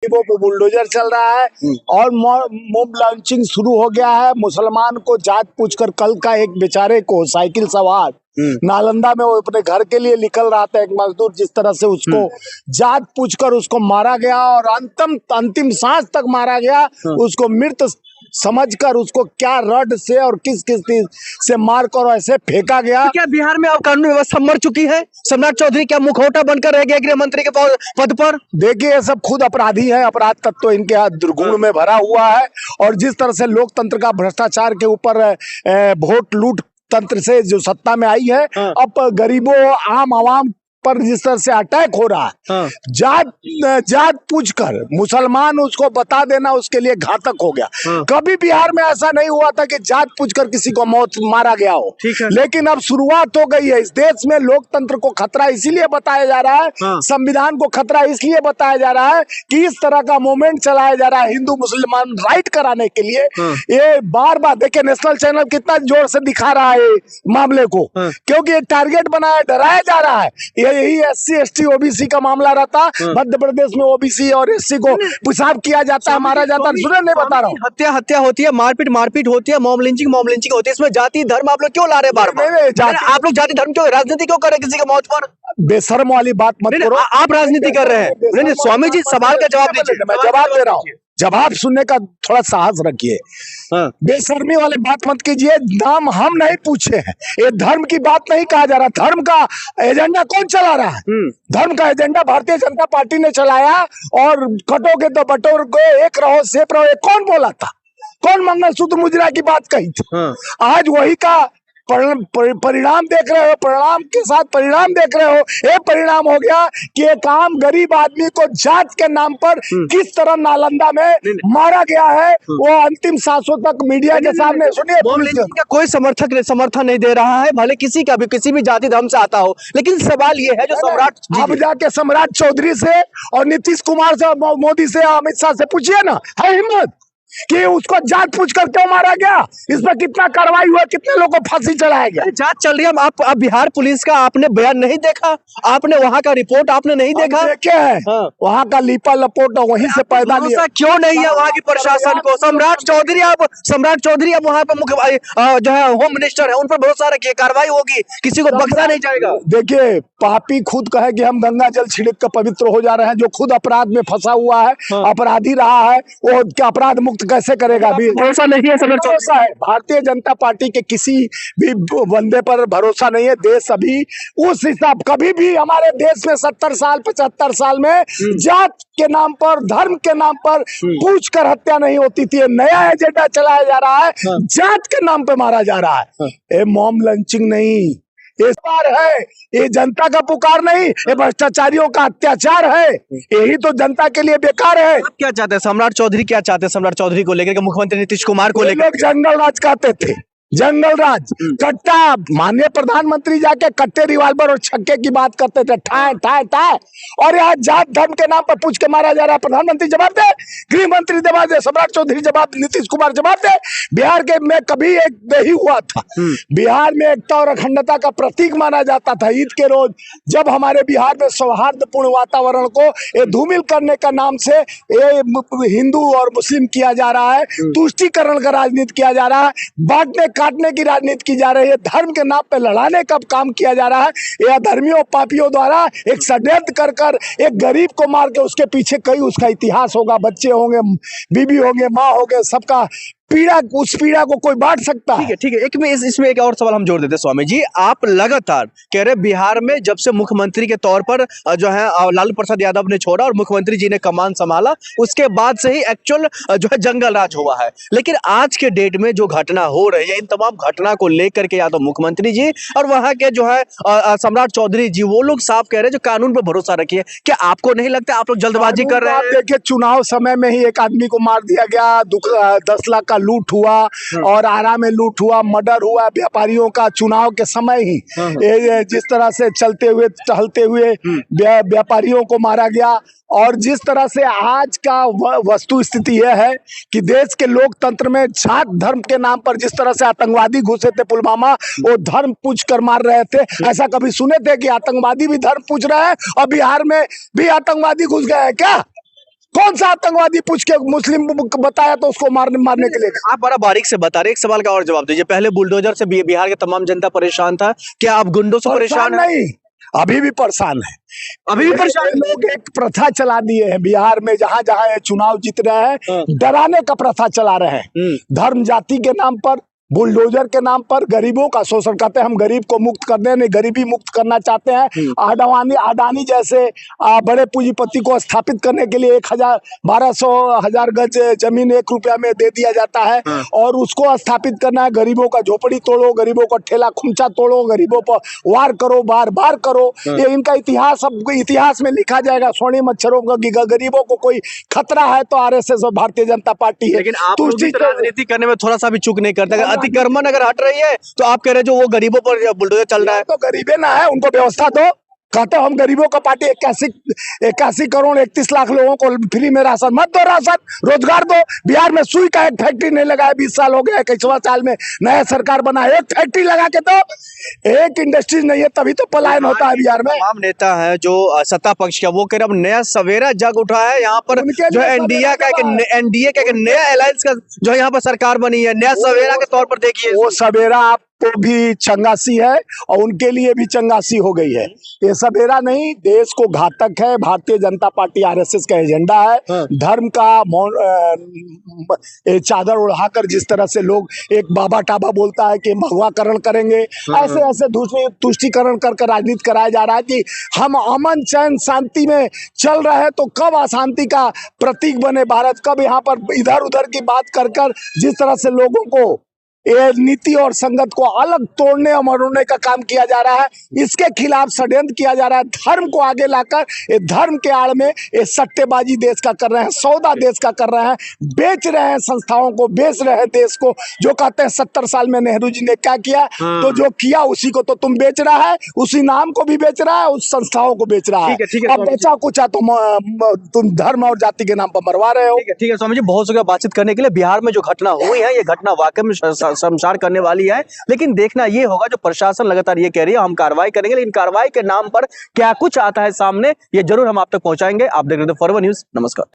गरीबों पे बुलडोजर चल रहा है और मॉब लॉन्चिंग शुरू हो गया है। मुसलमान को जात पूछकर, कल का एक बेचारे को साइकिल सवार नालंदा में वो अपने घर के लिए निकल रहा था, एक मजदूर, जिस तरह से उसको जात पूछकर उसको मारा गया और अंतिम सांस तक मारा गया, उसको मृत समझकर उसको क्या रड से और किस किस चीज से मारकर ऐसे फेंका गया। तो क्या बिहार में अब कानून व्यवस्था मर चुकी है? सम्राट चौधरी क्या मुखौटा बनकर रह गया गृह मंत्री के पद पर? देखिए, ये सब खुद अपराधी हैं, अपराध तत्व तो इनके हाथ दुर्गुण में भरा हुआ है। और जिस तरह से लोकतंत्र का भ्रष्टाचार के ऊपर वोट लूट तंत्र से जो सत्ता में आई है, अब गरीबों आम आवाम पर जिस तरह से अटैक हो रहा है, जात पूछकर मुसलमान उसको बता देना उसके लिए घातक हो गया। कभी बिहार में ऐसा नहीं हुआ था कि जात पूछकर किसी को मौत मारा गया हो, लेकिन अब शुरुआत हो गई है। इस देश में लोकतंत्र को खतरा इसीलिए बताया जा रहा है, संविधान को खतरा इसलिए बताया जा रहा है कि इस तरह का मूवमेंट चलाया जा रहा है हिंदू मुसलमान राइट कराने के लिए। ये बार बार देखिए, नेशनल चैनल कितना जोर से दिखा रहा है मामले को, क्योंकि ये टारगेट बनाया, डराया जा रहा है। यही SC ST OBC का मामला रहता, मध्य प्रदेश में OBC और SC को पेशाब किया जाता है, मारा जाता है। सुने, नहीं बता रहा हूँ, हत्या होती है, मारपीट होती है, मॉब लिंचिंग होती है। इसमें जाति धर्म आप लोग क्यों ला रहे बार-बार? आप लोग जाति धर्म क्यों, राजनीति क्यों कर रहे किसी के मौत पर? बेशर्म वाली बात मत करो। आप राजनीति कर रहे हैं। नहीं, स्वामी जी सवाल का जवाब दीजिए। मैं जवाब दे रहा हूँ, जवाब सुनने का थोड़ा साहस रखिए। बेशर्मी वाली बात मत कीजिए। नाम हम नहीं पूछे हैं, ये धर्म की बात नहीं कहा जा रहा। धर्म का एजेंडा कौन चला रहा है? धर्म का एजेंडा भारतीय जनता पार्टी ने चलाया। और कटोगे तो बटोर को, एक रहो सेप रहो, ये कौन बोला था? कौन मंगलसूत्र मुजरा की बात कही थी? आज वही का परिणाम देख रहे हो, परिणाम के साथ परिणाम देख रहे हो। ये परिणाम हो गया कि एक आम गरीब आदमी को जात के नाम पर किस तरह नालंदा में मारा गया है, वो अंतिम सांसों तक मीडिया के सामने। सुनिए, कोई समर्थन नहीं दे रहा है, भले किसी का भी, किसी भी जाति धर्म से आता हो, लेकिन सवाल ये है जो सम्राट, अब जाके सम्राट चौधरी से और नीतीश कुमार से, मोदी से, अमित शाह से पूछिए ना, है हिम्मत कि उसको जात पूछकर क्यों मारा गया? इस पर कितना कार्रवाई हुआ, कितने लोगों को फांसी चढ़ाया गया? जांच चल रही है। आप बिहार पुलिस का आपने बयान नहीं देखा? आपने वहां का रिपोर्ट आपने नहीं देखा? देखे है, वहां का लिपा लपोटा वहीं से पैदा लिया। क्यों नहीं है वहां की प्रशासन को? सम्राट चौधरी अब वहां पे मुख्य जो है होम मिनिस्टर है, उन पर भरोसा रखिए, कार्रवाई होगी, किसी को बख्शा नहीं जाएगा। देखिए, पापी खुद कहे कि हम गंगा जल छिड़क कर पवित्र हो जा रहे हैं। जो खुद अपराध में फंसा हुआ है, अपराधी रहा है, वो क्या अपराध मुक्त कैसे करेगा? भरोसा नहीं है, भरोसा है भारतीय जनता पार्टी के किसी भी बंदे पर भरोसा नहीं है। देश अभी उस हिसाब, कभी भी हमारे देश में 70 साल 75 साल में जात के नाम पर, धर्म के नाम पर पूछकर हत्या नहीं होती थी। नया एजेंडा चलाया जा रहा है, जात के नाम पे मारा जा रहा है। ये मॉब लंचिंग नहीं, इस बार है, ये जनता का पुकार नहीं, ये भ्रष्टाचारियों का अत्याचार है। यही तो जनता के लिए बेकार है। आप क्या चाहते हैं? सम्राट चौधरी क्या चाहते हैं? सम्राट चौधरी को लेकर, मुख्यमंत्री नीतीश कुमार को लेकर? लोग जंगल राज कहते थे, जंगल राज, कट्टा। माननीय प्रधानमंत्री जाके कट्टे, रिवाल्वर और छक्के की बात करते थे, ठाए ठाए ठाए। और यहाँ जात धर्म के नाम पर पूछ के मारा जा रहा है। प्रधानमंत्री जवाब दे, गृह मंत्री जवाब दे, सम्राट चौधरी जवाब, नीतीश कुमार जवाब दे। बिहार के में कभी एक नहीं हुआ था। बिहार में एकता और अखंडता का प्रतीक माना जाता था। ईद के रोज जब हमारे बिहार में सौहार्दपूर्ण वातावरण को ये धूमिल करने का नाम से ये हिंदू और मुस्लिम किया जा रहा है, तुष्टीकरण का राजनीति किया जा रहा है, बांटने काटने की राजनीति की जा रही है, धर्म के नाम पे लड़ाने का काम किया जा रहा है। यह धर्मियों पापियों द्वारा एक षड्यंत्र कर एक गरीब को मार के उसके पीछे कई उसका इतिहास होगा, बच्चे होंगे, बीबी होंगे, माँ होंगे, सबका पीड़ा, उस पीड़ा को कोई बांट सकता है? ठीक है। इसमें एक और सवाल हम जोड़ देते हैं। स्वामी जी, आप लगातार कह रहे बिहार में जब से मुख्यमंत्री के तौर पर जो है लालू प्रसाद यादव ने छोड़ा और मुख्यमंत्री जी ने कमान संभाला, उसके बाद से ही एक्चुअल जो है जंगल राज हुआ है। लेकिन आज के डेट में जो घटना हो रही है, इन तमाम घटना को लेकर के या तो मुख्यमंत्री जी और वहां के जो है सम्राट चौधरी जी, वो लोग साफ कह रहे हैं जो कानून पर भरोसा रखिए। क्या आपको नहीं लगता आप लोग जल्दबाजी कर रहे हैं? देखिए, चुनाव समय में ही एक आदमी को मार दिया गया, 10 लाख का लूट हुआ और आरा में लूट हुआ, मर्डर हुआ व्यापारियों का चुनाव के समय ही। जिस तरह से चलते हुए टहलते हुए व्यापारियों को मारा गया। और जिस तरह से आज का वस्तु स्थिति यह है कि देश के लोकतंत्र में जात धर्म के नाम पर जिस तरह से आतंकवादी घुसे थे पुलवामा, वो धर्म पूछ कर मार रहे थे। ऐसा कभी सुने थे कि आतंकवादी भी धर्म पूछ रहे हैं? और बिहार में भी आतंकवादी घुस गए हैं क्या? कौन सा आतंकवादी पूछ के मुस्लिम बताया तो उसको मारने के लिए? आप बड़ा बारीक से बता रहे, एक सवाल का और जवाब दीजिए। पहले बुलडोजर से बिहार की तमाम जनता परेशान था, क्या आप गुंडों से परेशान है? नहीं, अभी भी परेशान है। अभी भी परेशान ये लोग एक प्रथा चला दिए हैं बिहार में, जहां जहां ये चुनाव जीत रहे हैं, डराने का प्रथा चला रहे हैं। धर्म जाति के नाम पर, बुलडोजर के नाम पर गरीबों का शोषण करते हैं। हम गरीब को मुक्त कर दें, नहीं गरीबी मुक्त करना चाहते हैं। अडानी जैसे बड़े पूंजीपति को स्थापित करने के लिए 1200 गज जमीन 1 रुपया में दे दिया जाता है, और उसको स्थापित करना है। गरीबों का झोपड़ी तोड़ो, गरीबों का ठेला खुमचा तोड़ो, गरीबों पर वार करो, बार करो। ये इनका इतिहास, अब इतिहास में लिखा जाएगा। स्वर्णिम अक्षरों का गरीबों को कोई खतरा है तो आरएसएस और भारतीय जनता पार्टी है। लेकिन आप राजनीति करने में थोड़ा सा भी चूक नहीं करते। अतिक्रमण अगर हट रही है तो आप कह रहे जो वो गरीबों पर बुलडोजर चल रहा है, तो गरीबे ना है, उनको व्यवस्था दो। कहते हम गरीबों का पार्टी, 81 करोड़ 31 लाख लोगों को फ्री में राशन मत दो, राशन रोजगार दो। बिहार में सुई का एक फैक्ट्री नहीं लगा है, 20 साल हो गया। 21वां साल में नया सरकार बना, एक फैक्ट्री लगा के दो। एक इंडस्ट्रीज नहीं है, तभी तो पलायन होता है बिहार में। तमाम नेता है जो सत्ता पक्ष का, वो कह रहे अब नया सवेरा जग उठा है यहाँ पर, जो एनडीए का एक नया अलायंस का जो यहाँ पर सरकार बनी है, नया सवेरा के तौर पर देखिए। वो सवेरा आपको भी चंगासी है और उनके लिए भी चंगासी हो गई है। ये सवेरा नहीं, देश को घातक है। भारतीय जनता पार्टी आरएसएस का एजेंडा है। धर्म का चादर उड़ाकर जिस तरह से लोग, एक बाबा टाबा बोलता है कि भगवाकरण करेंगे, ऐसे ऐसे तुष्टिकरण करके राजनीति कराया जा रहा है कि हम अमन चैन शांति में चल रहे हैं, तो कब अशांति का प्रतीक बने भारत, कब यहाँ पर इधर उधर की बात कर जिस तरह से लोगों को ये नीति और संगत को अलग तोड़ने और मरोड़ने का काम किया जा रहा है, इसके खिलाफ षड्यंत्र किया जा रहा है। धर्म को आगे लाकर ये धर्म के आड़ में ये सट्टेबाजी देश का कर रहे हैं, सौदा देश का कर रहे हैं, बेच रहे हैं संस्थाओं को, बेच रहे हैं देश को। जो कहते हैं 70 साल में नेहरू जी ने क्या किया, तो जो किया उसी को तो तुम बेच रहा है, उसी नाम को भी बेच रहा है, उस संस्थाओं को बेच रहा है। अब बचा कुचा तुम धर्म और जाति के नाम पर मरवा रहे हो। ठीक है स्वामी जी, बहुत शुक्रिया बातचीत करने के लिए। बिहार में जो घटना हुई है, ये घटना वाकई में शर्मसार करने वाली है, लेकिन देखना ये होगा, जो प्रशासन लगातार ये कह रही है हम कार्रवाई करेंगे, लेकिन कार्रवाई के नाम पर क्या कुछ आता है सामने, ये जरूर हम आप तक पहुंचाएंगे। आप देख रहे थे फॉरवर्ड न्यूज। नमस्कार।